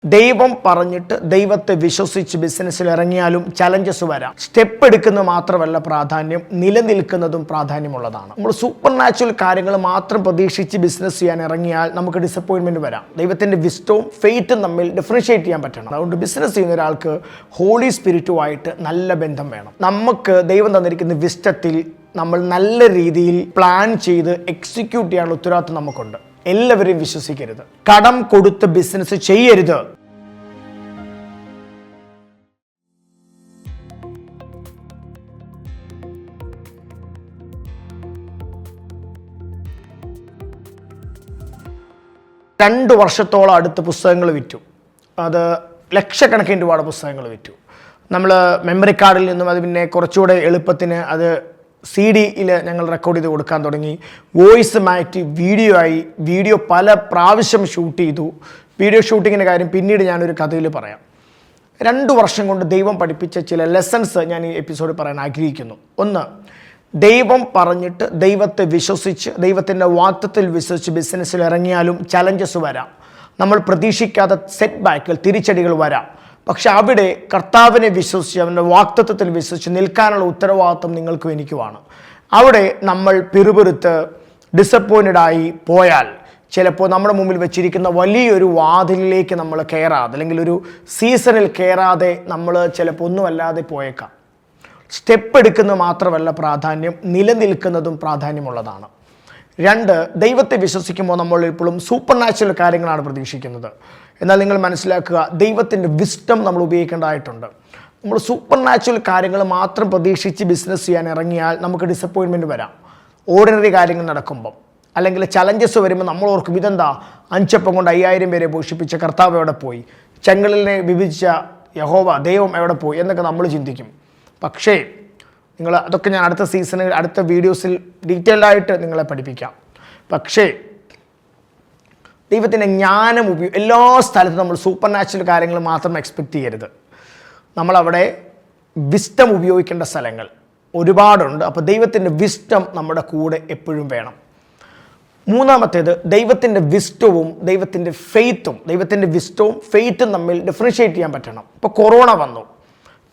ദൈവം പറഞ്ഞിട്ട് ദൈവത്തെ വിശ്വസിച്ച് ബിസിനസ്സിൽ ഇറങ്ങിയാലും ചലഞ്ചസ് വരാം. സ്റ്റെപ്പ് എടുക്കുന്നത് മാത്രമല്ല പ്രാധാന്യം, നിലനിൽക്കുന്നതും പ്രാധാന്യമുള്ളതാണ്. നമ്മൾ സൂപ്പർ നാച്ചുറൽ കാര്യങ്ങൾ മാത്രം പ്രതീക്ഷിച്ച് ബിസിനസ് ചെയ്യാൻ ഇറങ്ങിയാൽ നമുക്ക് ഡിസപ്പോയിൻമെന്റ് വരാം. ദൈവത്തിന്റെ വിസ്റ്റവും ഫെയ്ത്തും തമ്മിൽ ഡിഫറൻഷിയേറ്റ് ചെയ്യാൻ പറ്റണം. അതുകൊണ്ട് ബിസിനസ് ചെയ്യുന്ന ഒരാൾക്ക് ഹോളി സ്പിരിറ്റുമായിട്ട് നല്ല ബന്ധം വേണം. നമുക്ക് ദൈവം തന്നിരിക്കുന്ന വിസ്റ്റത്തിൽ നമ്മൾ നല്ല രീതിയിൽ പ്ലാൻ ചെയ്ത് എക്സിക്യൂട്ട് ചെയ്യാനുള്ള ഉത്തരവാദിത്വം നമുക്കുണ്ട്. എല്ലാവരെയും വിശ്വസിക്കരുത്. കടം കൊടുത്ത് ബിസിനസ് ചെയ്യരുത്. രണ്ട് വർഷത്തോളം അടുത്ത് പുസ്തകങ്ങൾ വിറ്റു. അത് ലക്ഷക്കണക്കിന് രൂപയുടെ പുസ്തകങ്ങൾ വിറ്റു. നമ്മൾ മെമ്മറി കാർഡിൽ നിന്നും അത് പിന്നെ കുറച്ചുകൂടെ എളുപ്പത്തിന് അത് CD-യിൽ ഞങ്ങൾ റെക്കോർഡ് ചെയ്ത് കൊടുക്കാൻ തുടങ്ങി. വോയിസ് മാറ്റി വീഡിയോ പല പ്രാവശ്യം ഷൂട്ട് ചെയ്തു. വീഡിയോ ഷൂട്ടിങ്ങിൻ്റെ കാര്യം പിന്നീട് ഞാനൊരു കഥയിൽ പറയാം. 2 വർഷം കൊണ്ട് ദൈവം പഠിപ്പിച്ച ചില ലെസൺസ് ഞാൻ ഈ എപ്പിസോഡിൽ പറയാൻ ആഗ്രഹിക്കുന്നു. ഒന്ന്, ദൈവം പറഞ്ഞിട്ട് ദൈവത്തെ വിശ്വസിച്ച് ദൈവത്തിൻ്റെ വാഗ്ദത്തത്തിൽ വിശ്വസിച്ച് ബിസിനസ്സിൽ ഇറങ്ങിയാലും ചലഞ്ചസ് വരാം. നമ്മൾ പ്രതീക്ഷിക്കാത്ത സെറ്റ് ബാക്കുകൾ, തിരിച്ചടികൾ വരാം. പക്ഷെ അവിടെ കർത്താവിനെ വിശ്വസിച്ച് അവൻ്റെ വാഗ്ദത്തത്തിൽ വിശ്വസിച്ച് നിൽക്കാനുള്ള ഉത്തരവാദിത്വം നിങ്ങൾക്കും എനിക്കുമാണ്. അവിടെ നമ്മൾ പിറുപിറുത്ത് ഡിസപ്പോയിൻറ്റഡായി പോയാൽ ചിലപ്പോൾ നമ്മുടെ മുമ്പിൽ വെച്ചിരിക്കുന്ന വലിയൊരു വാതിലിലേക്ക് നമ്മൾ കയറാതെ, അല്ലെങ്കിൽ ഒരു സീസണിൽ കയറാതെ നമ്മൾ ചിലപ്പോൾ ഒന്നുമല്ലാതെ പോയേക്കാം. സ്റ്റെപ്പ് എടുക്കുന്നത് മാത്രമല്ല പ്രാധാന്യം, നിലനിൽക്കുന്നതും പ്രാധാന്യമുള്ളതാണ്. 2, ദൈവത്തെ വിശ്വസിക്കുമ്പോൾ നമ്മൾ ഇപ്പോഴും സൂപ്പർ നാച്ചുറൽ കാര്യങ്ങളാണ് പ്രതീക്ഷിക്കുന്നത്. എന്നാൽ നിങ്ങൾ മനസ്സിലാക്കുക, ദൈവത്തിൻ്റെ വിസ്റ്റം നമ്മൾ ഉപയോഗിക്കേണ്ടതായിട്ടുണ്ട്. നമ്മൾ സൂപ്പർ നാച്ചുറൽ കാര്യങ്ങൾ മാത്രം പ്രതീക്ഷിച്ച് ബിസിനസ് ചെയ്യാൻ ഇറങ്ങിയാൽ നമുക്ക് ഡിസപ്പോയിൻമെൻറ്റ് വരാം. ഓർഡിനറി കാര്യങ്ങൾ നടക്കുമ്പം, അല്ലെങ്കിൽ ചലഞ്ചസ് വരുമ്പോൾ നമ്മൾ ഓർക്കും, ഇതെന്താ 5 അപ്പം കൊണ്ട് 5000 പേരെ പോഷിപ്പിച്ച കർത്താവ് എവിടെ പോയി, ചെങ്കടലിനെ വിഭജിച്ച യഹോവ ദൈവം എവിടെ പോയി എന്നൊക്കെ നമ്മൾ ചിന്തിക്കും. പക്ഷേ അതൊക്കെ ഞാൻ അടുത്ത സീസണിൽ, അടുത്ത വീഡിയോസിൽ ഡീറ്റെയിൽഡായിട്ട് നിങ്ങളെ പഠിപ്പിക്കാം. പക്ഷേ ദൈവത്തിൻ്റെ ജ്ഞാനം എല്ലാ സ്ഥലത്തും നമ്മൾ സൂപ്പർ നാച്ചുറൽ കാര്യങ്ങൾ മാത്രം എക്സ്പെക്റ്റ് ചെയ്യരുത്. നമ്മളവിടെ വിസ്റ്റം ഉപയോഗിക്കേണ്ട സ്ഥലങ്ങൾ ഒരുപാടുണ്ട്. അപ്പോൾ ദൈവത്തിൻ്റെ വിസ്റ്റം നമ്മുടെ കൂടെ എപ്പോഴും വേണം. 3-മത്തേത്, ദൈവത്തിൻ്റെ വിസ്റ്റവും ദൈവത്തിൻ്റെ ഫെയ്ത്തും തമ്മിൽ ഡിഫറൻഷിയേറ്റ് ചെയ്യാൻ പറ്റണം. ഇപ്പോൾ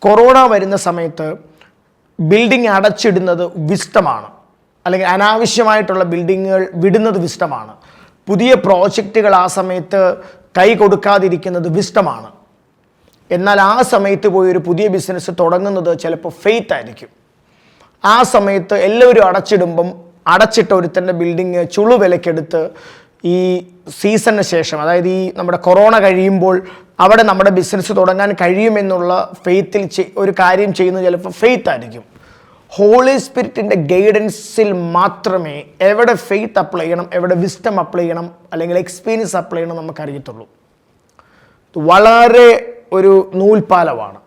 കൊറോണ വരുന്ന സമയത്ത് ബിൽഡിംഗ് അടച്ചിടുന്നത് വിസ്റ്റമാണ്, അല്ലെങ്കിൽ അനാവശ്യമായിട്ടുള്ള ബിൽഡിങ്ങുകൾ വിടുന്നത് വിസ്റ്റമാണ്. പുതിയ പ്രോജക്റ്റുകൾ ആ സമയത്ത് കൈ കൊടുക്കാതിരിക്കുന്നത് വിസ്റ്റമാണ്. എന്നാൽ ആ സമയത്ത് പോയി ഒരു പുതിയ ബിസിനസ് തുടങ്ങുന്നത് ചിലപ്പോൾ ഫെയ്ത്ത് ആയിരിക്കും. ആ സമയത്ത് എല്ലാവരും അടച്ചിടുമ്പം അടച്ചിട്ട ഒരുത്തൻ്റെ ബിൽഡിങ് ചുളുവിലക്കെടുത്ത് ഈ സീസണിന് ശേഷം, അതായത് ഈ നമ്മുടെ കൊറോണ കഴിയുമ്പോൾ അവിടെ നമ്മുടെ ബിസിനസ് തുടങ്ങാൻ കഴിയുമെന്നുള്ള ഫെയ്ത്തിൽ ഒരു കാര്യം ചെയ്യുന്നത് ചിലപ്പോൾ ഫെയ്ത്ത് ആയിരിക്കും. ഹോളി സ്പിരിറ്റിൻ്റെ ഗൈഡൻസിൽ മാത്രമേ എവിടെ ഫെയ്ത്ത് അപ്ലൈ ചെയ്യണം, എവിടെ വിസ്റ്റം അപ്ലൈ ചെയ്യണം, അല്ലെങ്കിൽ എക്സ്പീരിയൻസ് അപ്ലൈ ചെയ്യണം നമുക്കറിയത്തുള്ളൂ. വളരെ ഒരു നൂൽപ്പാലമാണ്.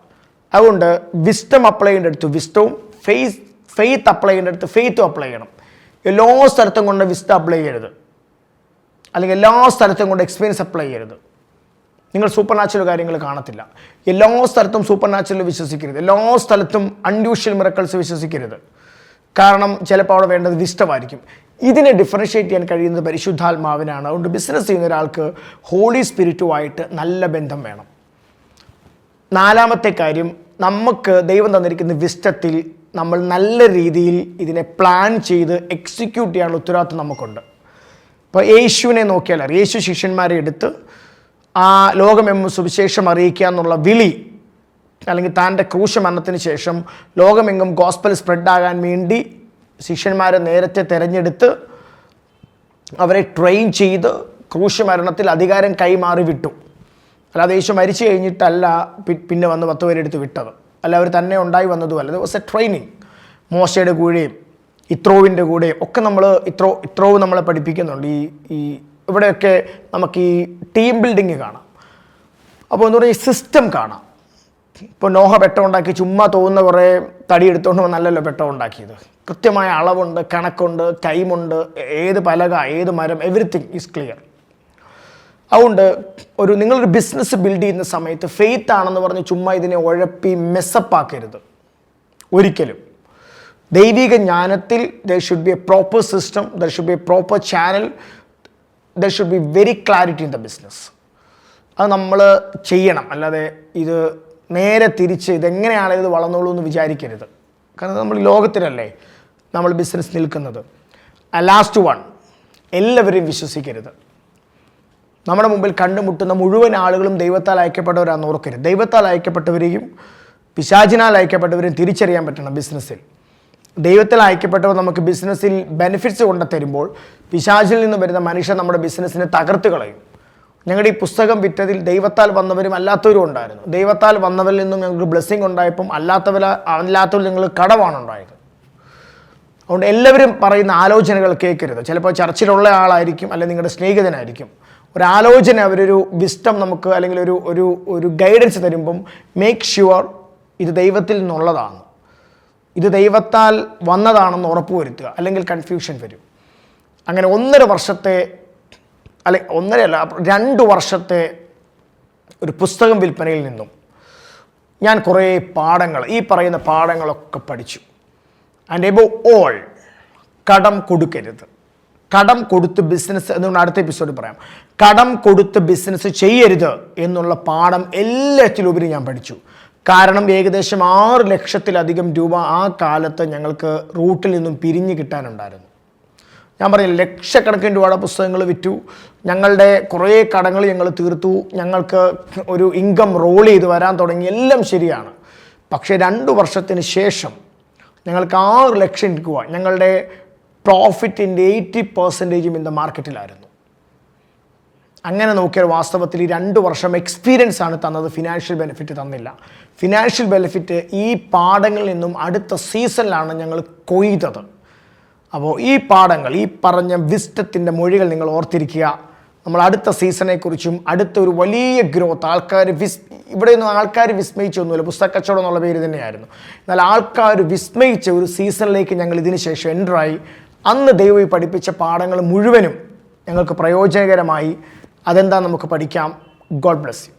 അതുകൊണ്ട് വിസ്റ്റം അപ്ലൈ ചെയ്യേണ്ട അടുത്ത് വിസ്റ്റവും, ഫെയ്ത്ത് അപ്ലൈ ചെയ്യേണ്ട അടുത്ത് ഫെയ്ത്തും അപ്ലൈ ചെയ്യണം. എല്ലാ സ്ഥലത്തും കൊണ്ട് വിസ്റ്റം അപ്ലൈ ചെയ്യരുത്, അല്ലെങ്കിൽ എല്ലാ സ്ഥലത്തും കൊണ്ട് എക്സ്പീരിയൻസ് അപ്ലൈ ചെയ്യരുത്. നിങ്ങൾ സൂപ്പർ നാച്ചുറൽ കാര്യങ്ങൾ കാണത്തില്ല. എല്ലാ സ്ഥലത്തും സൂപ്പർ നാച്ചുറൽ വിശ്വസിക്കരുത്. എല്ലാ സ്ഥലത്തും അൺയൂഷ്വൽ മിറക്കിൾസ് വിശ്വസിക്കരുത്. കാരണം ചിലപ്പോൾ അവിടെ വേണ്ടത് വിസ്റ്റമായിരിക്കും. ഇതിനെ ഡിഫറൻഷിയേറ്റ് ചെയ്യാൻ കഴിയുന്നത് പരിശുദ്ധാത്മാവിനാണ്. അതുകൊണ്ട് ബിസിനസ് ചെയ്യുന്ന ഒരാൾക്ക് ഹോളി സ്പിരിറ്റുമായിട്ട് നല്ല ബന്ധം വേണം. 4-മത്തെ കാര്യം, നമുക്ക് ദൈവം തന്നിരിക്കുന്ന വിസ്റ്റത്തിൽ നമ്മൾ നല്ല രീതിയിൽ ഇതിനെ പ്ലാൻ ചെയ്ത് എക്സിക്യൂട്ട് ചെയ്യാനുള്ള ഉത്തരവാദിത്വം നമുക്കുണ്ട്. ഇപ്പോൾ യേശുവിനെ നോക്കിയാൽ അറിയാം. യേശു ശിഷ്യന്മാരെ എടുത്ത് ആ ലോകമെങ്ങും സുവിശേഷം അറിയിക്കുക എന്നുള്ള വിളി, അല്ലെങ്കിൽ തൻ്റെ ക്രൂശ മരണത്തിന് ശേഷം ലോകമെങ്ങും ഗോസ്പൽ സ്പ്രെഡാകാൻ വേണ്ടി ശിഷ്യന്മാരെ നേരത്തെ തിരഞ്ഞെടുത്ത് അവരെ ട്രെയിൻ ചെയ്ത് ക്രൂശ മരണത്തിൽ അധികാരം കൈമാറി വിട്ടു. അല്ലാതെ യേശു മരിച്ചു കഴിഞ്ഞിട്ടല്ല പിന്നെ വന്ന് 10 പേരെടുത്ത് വിട്ടത്, അല്ല അവർ തന്നെ ഉണ്ടായി വന്നതുമല്ല. ഇത് വാസ് എ ട്രെയിനിങ്. മോശയുടെ കൂടെയും ഇത്രോവിൻ്റെ കൂടെയും ഒക്കെ നമ്മൾ ഇത്രോവ് നമ്മളെ പഠിപ്പിക്കുന്നുണ്ട്. ഈ ഇവിടെയൊക്കെ നമുക്ക് ഈ ടീം ബിൽഡിങ് കാണാം. അപ്പോൾ എന്ന് പറഞ്ഞാൽ ഈ സിസ്റ്റം കാണാം. ഇപ്പോൾ നോഹ പെട്ടം ഉണ്ടാക്കി ചുമ്മാ തോന്നുന്ന കുറേ തടി എടുത്തുകൊണ്ട് നല്ലല്ലോ പെട്ടം ഉണ്ടാക്കിയത്. കൃത്യമായ അളവുണ്ട്, കണക്കുണ്ട്, ടൈമുണ്ട്, ഏത് പലക, ഏത് മരം, എവറിത്തിങ് ഈസ് ക്ലിയർ. അതുകൊണ്ട് നിങ്ങളൊരു ബിസിനസ് ബിൽഡ് ചെയ്യുന്ന സമയത്ത് ഫെയ്ത്ത് ആണെന്ന് പറഞ്ഞ് ചുമ്മാ ഇതിനെ ഉഴപ്പി മെസ്സപ്പാക്കരുത് ഒരിക്കലും. ദൈവിക ജ്ഞാനത്തിൽ there should be a proper system, there should be a proper channel, there should be very clarity in the business. അത് നമ്മൾ ചെയ്യണം. അല്ലാതെ ഇത് നേരെ തിരിച്ച് ഇതെങ്ങനെയാണ് ഇത് വളർന്നോളൂ എന്ന് വിചാരിക്കരുത്. കാരണം നമ്മൾ ലോകത്തിലല്ലേ നമ്മൾ ബിസിനസ് നിൽക്കുന്നത്. ലാസ്റ്റ് വൺ, എല്ലാവരെയും വിശ്വസിക്കരുത്. നമ്മുടെ മുമ്പിൽ കണ്ടുമുട്ടുന്ന മുഴുവൻ ആളുകളും ദൈവത്താൽ അയക്കപ്പെട്ടവരാണെന്ന് ഓർക്കരുത്. ദൈവത്താൽ അയക്കപ്പെട്ടവരെയും പിശാചിനാൽ അയക്കപ്പെട്ടവരെയും തിരിച്ചറിയാൻ പറ്റണം ബിസിനസ്സിൽ. ദൈവത്തിൽ അയക്കപ്പെട്ടവർ നമുക്ക് ബിസിനസ്സിൽ ബെനിഫിറ്റ്സ് കൊണ്ട് തരുമ്പോൾ പിശാചിൽ നിന്ന് വരുന്ന മനുഷ്യൻ നമ്മുടെ ബിസിനസ്സിനെ തകർത്ത് കളയും. ഞങ്ങളുടെ ഈ പുസ്തകം വിറ്റതിൽ ദൈവത്താൽ വന്നവരും അല്ലാത്തവരും ഉണ്ടായിരുന്നു. ദൈവത്താൽ വന്നവരിൽ നിന്നും ഞങ്ങൾക്ക് ബ്ലെസ്സിങ് ഉണ്ടായപ്പം അല്ലാത്തവരിൽ ഞങ്ങൾക്ക് കടമാണ് ഉണ്ടായത്. അതുകൊണ്ട് എല്ലാവരും പറയുന്ന ആലോചനകൾ കേൾക്കരുത്. ചിലപ്പോൾ ചർച്ചിലുള്ള ആളായിരിക്കും, അല്ലെങ്കിൽ നിങ്ങളുടെ സ്നേഹിതനായിരിക്കും. ഒരു ആലോചന, അവരൊരു വിസ്റ്റം നമുക്ക് അല്ലെങ്കിൽ ഒരു ഗൈഡൻസ് തരുമ്പം മേക്ക് ഷുവർ ഇത് ദൈവത്തിൽ നിന്നുള്ളതാണ്, ഇത് ദൈവത്താൽ വന്നതാണെന്ന് ഉറപ്പുവരുത്തുക. അല്ലെങ്കിൽ കൺഫ്യൂഷൻ വരും. അങ്ങനെ 1.5 വർഷത്തെ, അല്ലെങ്കിൽ 2 വർഷത്തെ ഒരു പുസ്തകം വിൽപ്പനയിൽ നിന്നും ഞാൻ കുറേ പാഠങ്ങൾ, ഈ പറയുന്ന പാഠങ്ങളൊക്കെ പഠിച്ചു. ആൻഡ് എബോവ് ഓൾ, കടം കൊടുക്കരുത്. കടം കൊടുത്ത് ബിസിനസ്, എന്നുകൊണ്ട് അടുത്ത എപ്പിസോഡിൽ പറയാം. കടം കൊടുത്ത് ബിസിനസ് ചെയ്യരുത് എന്നുള്ള പാഠം എല്ലാറ്റിലുപരി ഞാൻ പഠിച്ചു. കാരണം ഏകദേശം 6 ലക്ഷത്തിലധികം രൂപ ആ കാലത്ത് ഞങ്ങൾക്ക് റൂട്ടിൽ നിന്നും പിരിഞ്ഞ് കിട്ടാനുണ്ടായിരുന്നു. ഞാൻ പറഞ്ഞില്ല, ലക്ഷക്കണക്കിന് രൂപയുടെ പുസ്തകങ്ങൾ വിറ്റു. ഞങ്ങളുടെ കുറേ കടങ്ങൾ ഞങ്ങൾ തീർത്തു. ഞങ്ങൾക്ക് ഒരു ഇൻകം റോൾ ചെയ്ത് വരാൻ തുടങ്ങി. എല്ലാം ശരിയാണ്. പക്ഷേ 2 വർഷത്തിന് ശേഷം ഞങ്ങൾക്ക് 6 ലക്ഷം രൂപ, ഞങ്ങളുടെ പ്രോഫിറ്റിൻ്റെ 80% ഇൻ ദ മാർക്കറ്റിലായിരുന്നു. അങ്ങനെ നോക്കിയാൽ വാസ്തവത്തിൽ ഈ 2 വർഷം എക്സ്പീരിയൻസ് ആണ് തന്നത്, ഫിനാൻഷ്യൽ ബെനിഫിറ്റ് തന്നില്ല. ഫിനാൻഷ്യൽ ബെനിഫിറ്റ് ഈ പാഠങ്ങളിൽ നിന്നും അടുത്ത സീസണിലാണ് ഞങ്ങൾ കൊയ്തത്. അപ്പോൾ ഈ പാഠങ്ങൾ, ഈ പറഞ്ഞ വിസ്റ്റത്തിൻ്റെ മൊഴികൾ നിങ്ങൾ ഓർത്തിരിക്കുക. നമ്മൾ അടുത്ത സീസണെക്കുറിച്ചും അടുത്ത ഒരു വലിയ ഗ്രോത്ത്, ഇവിടെയൊന്നും ആൾക്കാർ വിസ്മയിച്ചൊന്നുമില്ല, പുസ്തക കച്ചവടം എന്നുള്ള പേര് തന്നെയായിരുന്നു. എന്നാൽ ആൾക്കാർ വിസ്മയിച്ച ഒരു സീസണിലേക്ക് ഞങ്ങൾ ഇതിന് ശേഷം എൻ്ററായി. അന്ന് ദൈവം പഠിപ്പിച്ച പാഠങ്ങൾ മുഴുവനും ഞങ്ങൾക്ക് പ്രയോജനകരമായി. അതെന്താ നമുക്ക് പഠിക്കാം. God bless you.